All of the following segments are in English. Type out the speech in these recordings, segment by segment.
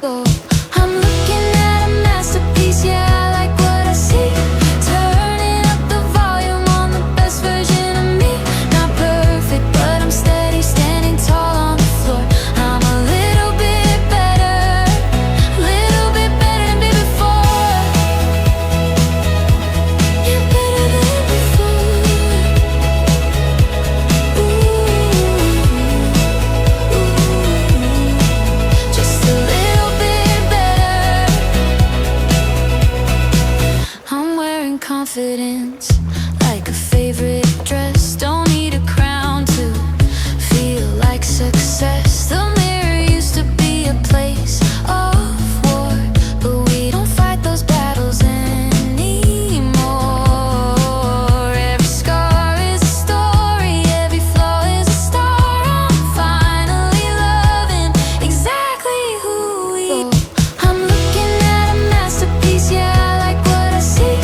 go. I'm looking at a masterpiece, yeah, I like what I see. Turning up the volume on the best version of me. Not perfect, but I'm steady, standing tall on the floor. I'm a little bit better than me before. Yeah, better than before. Just a little bit better. I'm wearing confidence like a favorite dress. Don't need a crown to feel like success. The mirror used to be a place of war, but we don't fight those battles anymore. Every scar is a story, every flaw is a star. I'm finally loving exactly who we are. I'm looking at a masterpiece, yeah, I like what I see.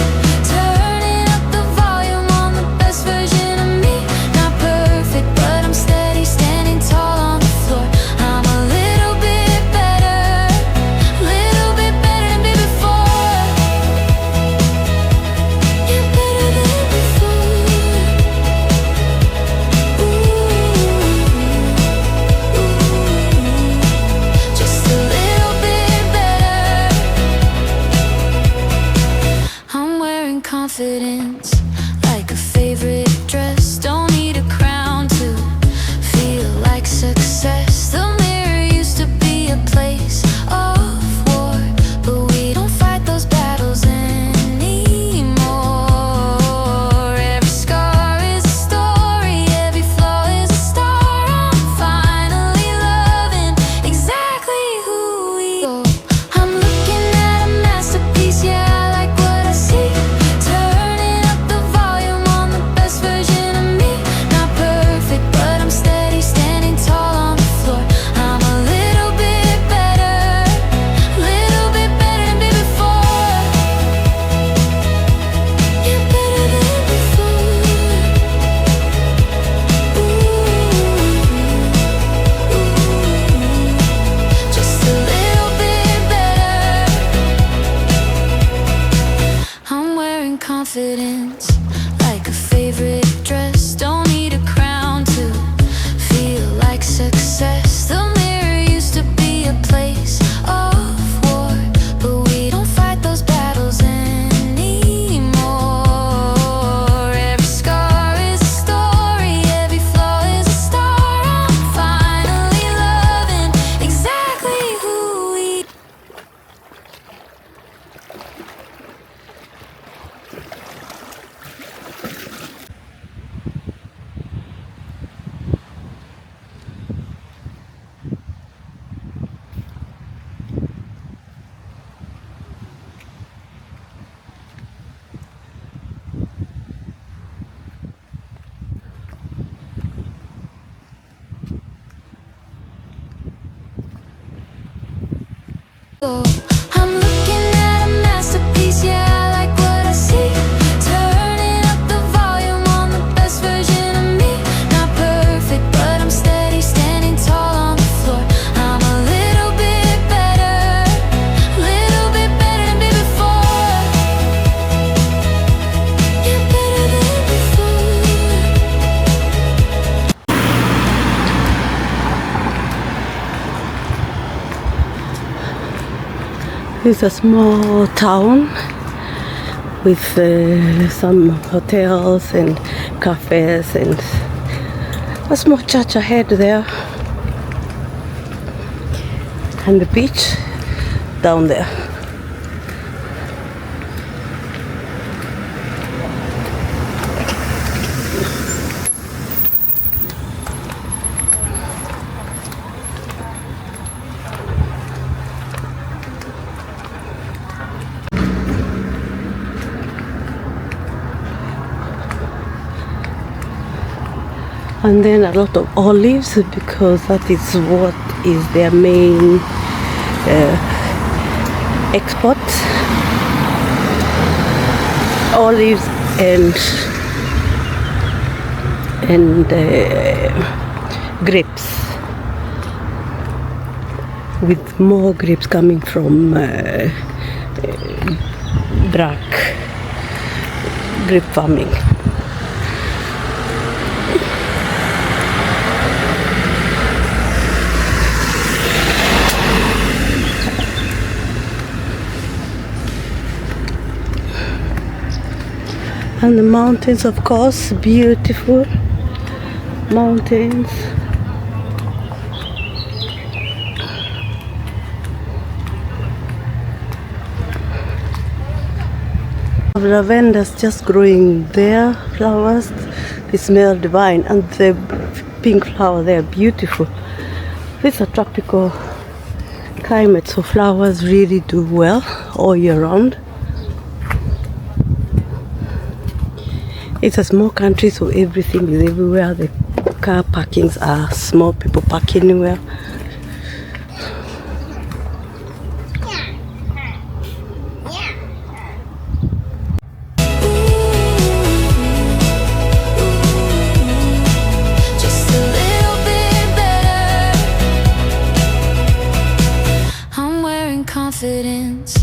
Turning up the volume on the best version of me. Not perfect, but I'm steady, standing tall on the floor. I'm a little bit better than me before. Yeah, better than before. Just a little bit better. I'm wearing confidence like a favorite dress. Don't need a crown to feel like success. The mirror used to be a place of war, but we don't fight those battles anymore. Every scar is a story, every flaw is a star. I'm finally loving exactly who we are. I'm looking at a masterpiece, yeah, I like what I see. Turning up the volume on the best version of me. Not perfect, but I'm steady, standing tall on the floor. I'm a little bit better than me before. Yeah, better than before. Just a little bit better. I'm wearing confidence like a favorite dress. Don't need a crown to feel like success. The mirror used to be a place of war, but we don't fight those battles anymore. Every scar is a story, every flaw is a star. I'm finally loving exactly who we are. Go. I'm looking at a masterpiece, yeah, I like what I see. Turning up the volume on the best version of me. Not perfect, but I'm steady, standing tall on the floor. I'm a little bit better than me before. Yeah, better than before. It's a small town with some hotels and cafes and a small church ahead there, and the beach down there. And then a lot of olives, because that is what is their main export. Olives and grapes. with more grapes coming from Brac grape farming. And the mountains, of course, beautiful mountains. Lavenders just growing there, flowers, they smell divine, and the pink flower, they are beautiful. It's a tropical climate, so flowers really do well all year round. It's a small country, so everything is everywhere. The car parkings are small, people park anywhere. Just a little bit better. I'm wearing confidence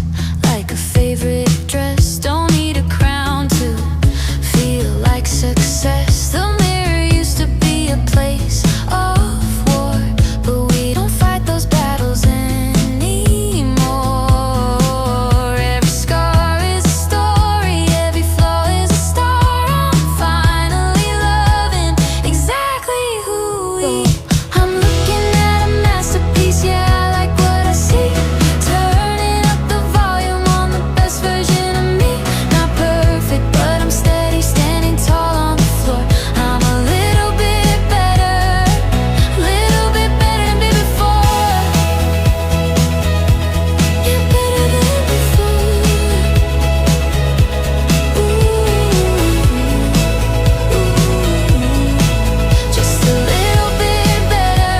like a favorite dress. Don't need a crown to feel like success. The mirror used to be a place of war, but we don't fight those battles anymore. Every scar is a story, every flaw is a star. I'm finally loving exactly who we are. I'm looking at a masterpiece, yeah, I like what I see. Turning up the volume on the best version of me. Not perfect, but I'm steady, standing tall on the floor. I'm a little bit better than before. Yeah, better than before. Just a little bit better.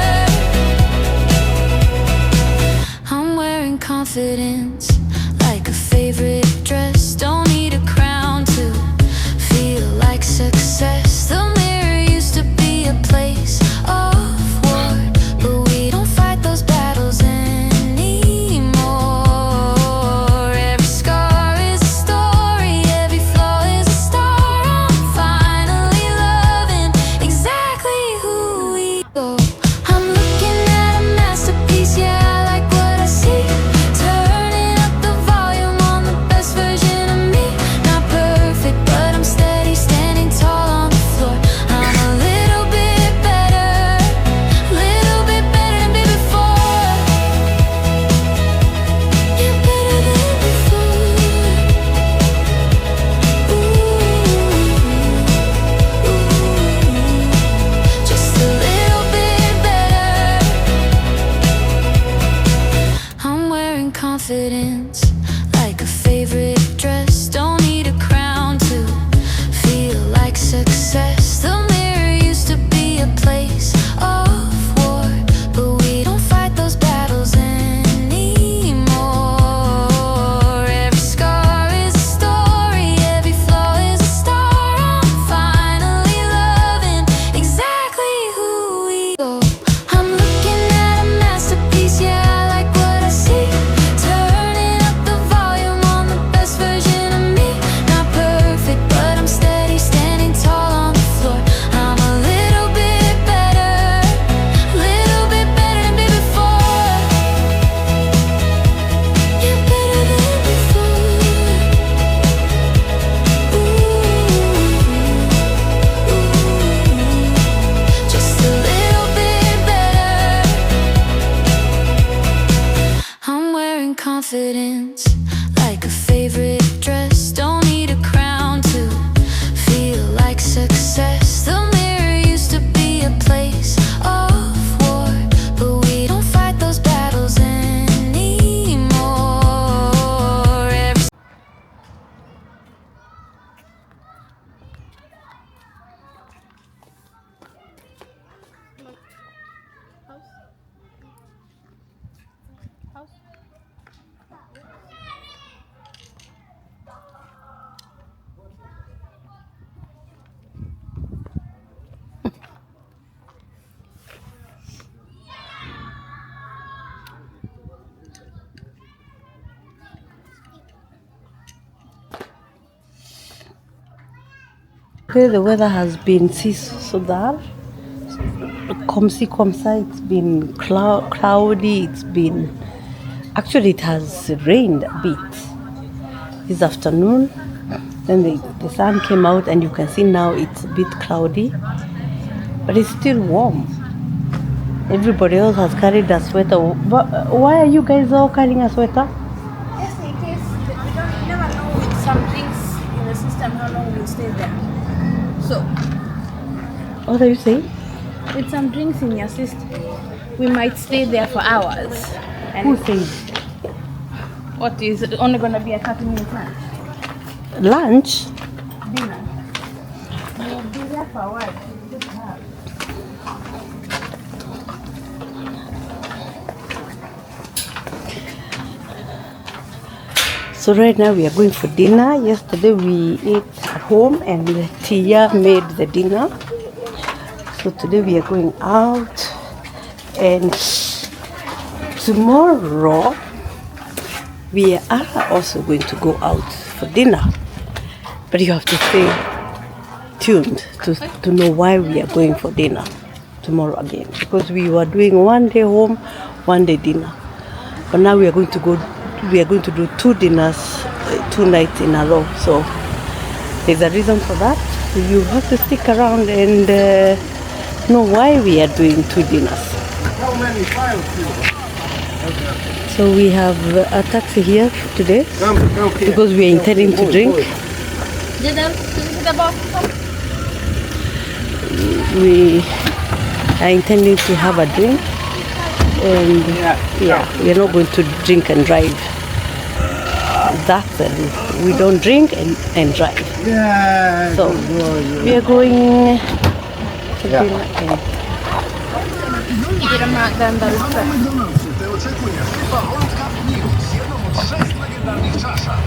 I'm wearing confidence like a favorite dress. Don't need a crown to feel like success. The mirror used to be a place of war, but we don't fight those battles anymore. Every scar is a story, every flaw is a star. I'm finally loving exactly who we are. I'm looking at a masterpiece, yeah, I like what I see. Turning up the volume on the best version of me. Not perfect, but I'm steady, standing tall on the floor. I'm a little bit better than before. Yeah, better than before. Just a little bit better. I'm wearing confidence like a favorite dress. Don't need a crown to feel like success. The mirror used to be a place of war, but we don't fight those battles anymore. Every scar is a story, every flaw is a star. I'm finally loving exactly who we are. I'm looking at a masterpiece, yeah, I like what I see. Turning up the volume on the best version of me. Not perfect, but I'm steady, standing tall on the floor. I'm a little bit better than before. Yeah, better than before. Just a little bit better. I'm wearing confidence like a favorite dress. Don't need a crown to feel like success. The mirror used to be a place of war, but we don't fight those battles anymore. Every Okay, the weather has been so that comme ça, it's been cloudy, it's been, actually it has rained a bit this afternoon. Then the sun came out and you can see now it's a bit cloudy, but it's still warm. Everybody else has carried a sweater. Why are you guys all carrying a sweater? Just in case we never know with some drinks in the system how long we'll stay there. So, What are you saying? with some drinks in your system, we might stay there for hours. Who And says? what is it only gonna be a 30-minute lunch? Lunch? Dinner. We'll be there for a while. Good job. So right now we are going for dinner. Yesterday we ate at home and Tia made the dinner. So today we are going out, and tomorrow we are also going to go out for dinner. But you have to stay tuned to know why we are going for dinner tomorrow again. Because we were doing one day home, one day dinner. But now we are going to do 2 dinners, 2 nights in a row. So there's a reason for that. You have to stick around and know why we are doing 2 dinners. How many files do you have? So we have a taxi here today Okay. because we are intending to drink. We are intending to have a drink, and we are not going to drink and drive. That's it. We don't drink and drive. Yeah. So we are going to dinner and Ty oczekujesz chyba wątka news, jedną z 6 legendarnych czaszach.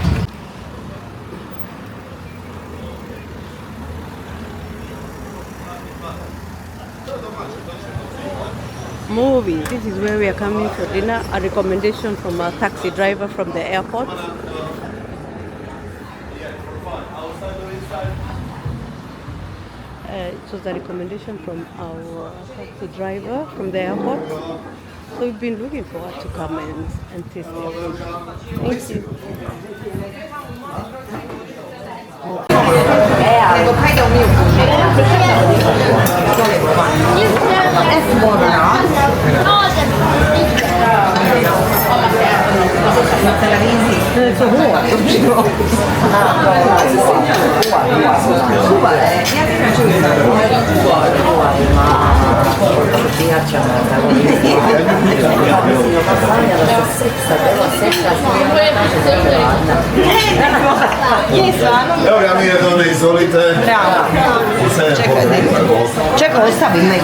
movie. This is where we are coming for dinner. A recommendation from a taxi driver from the airport. It was a recommendation from our taxi driver from the airport. So we've been looking forward to come and taste their food. Thank you. Evo ga mi je to ne izvolite. Čekaj, ostavi meni.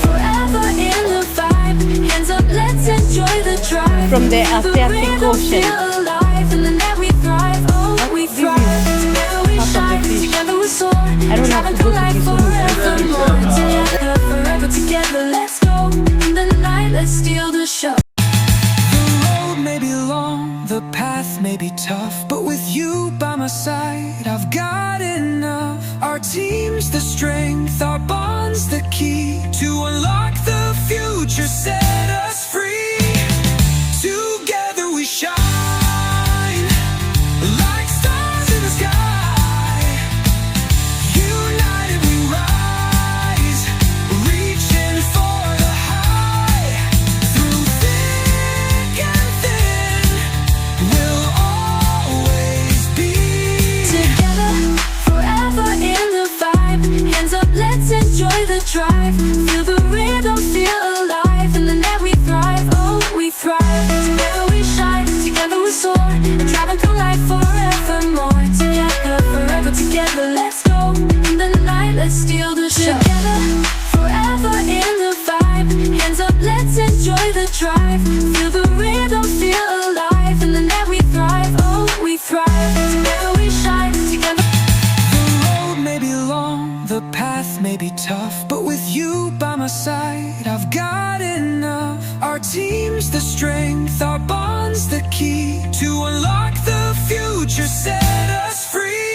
Forever in the vibe, hands up, let's enjoy the drive. From the Feel Asiatic rhythm, Ocean. feel alive, and then we thrive. Oh, we thrive. Together we shine, together we soar. I don't have to go to Life this one. forevermore. Together, forever together, let's go. In the night, let's steal the show. The road may be long, the path may be tough, but with you by my side, I've got enough. Our team's the strength, our bond's the key to unlock the future, set us free. Together we shine like stars in the sky. United we rise, reaching for the high. Through thick and thin, we'll always be Together, forever in the vibe. Hands up, let's enjoy the drive. Feel the rhythm, feel alive, and then we thrive. Oh, we thrive. Together we shine, together we soar, driving through life forevermore. Together, forever together, let's go. In the night, let's steal the show. Together, forever in the vibe. Hands up, let's enjoy the drive. Feel the rhythm, feel alive, and then we thrive. Oh, we thrive. Together we shine, together. The road may be long, the path may be tough, but with you by my side, I've got enough. Our team's the strength, our bond's the key to unlock the future set us free.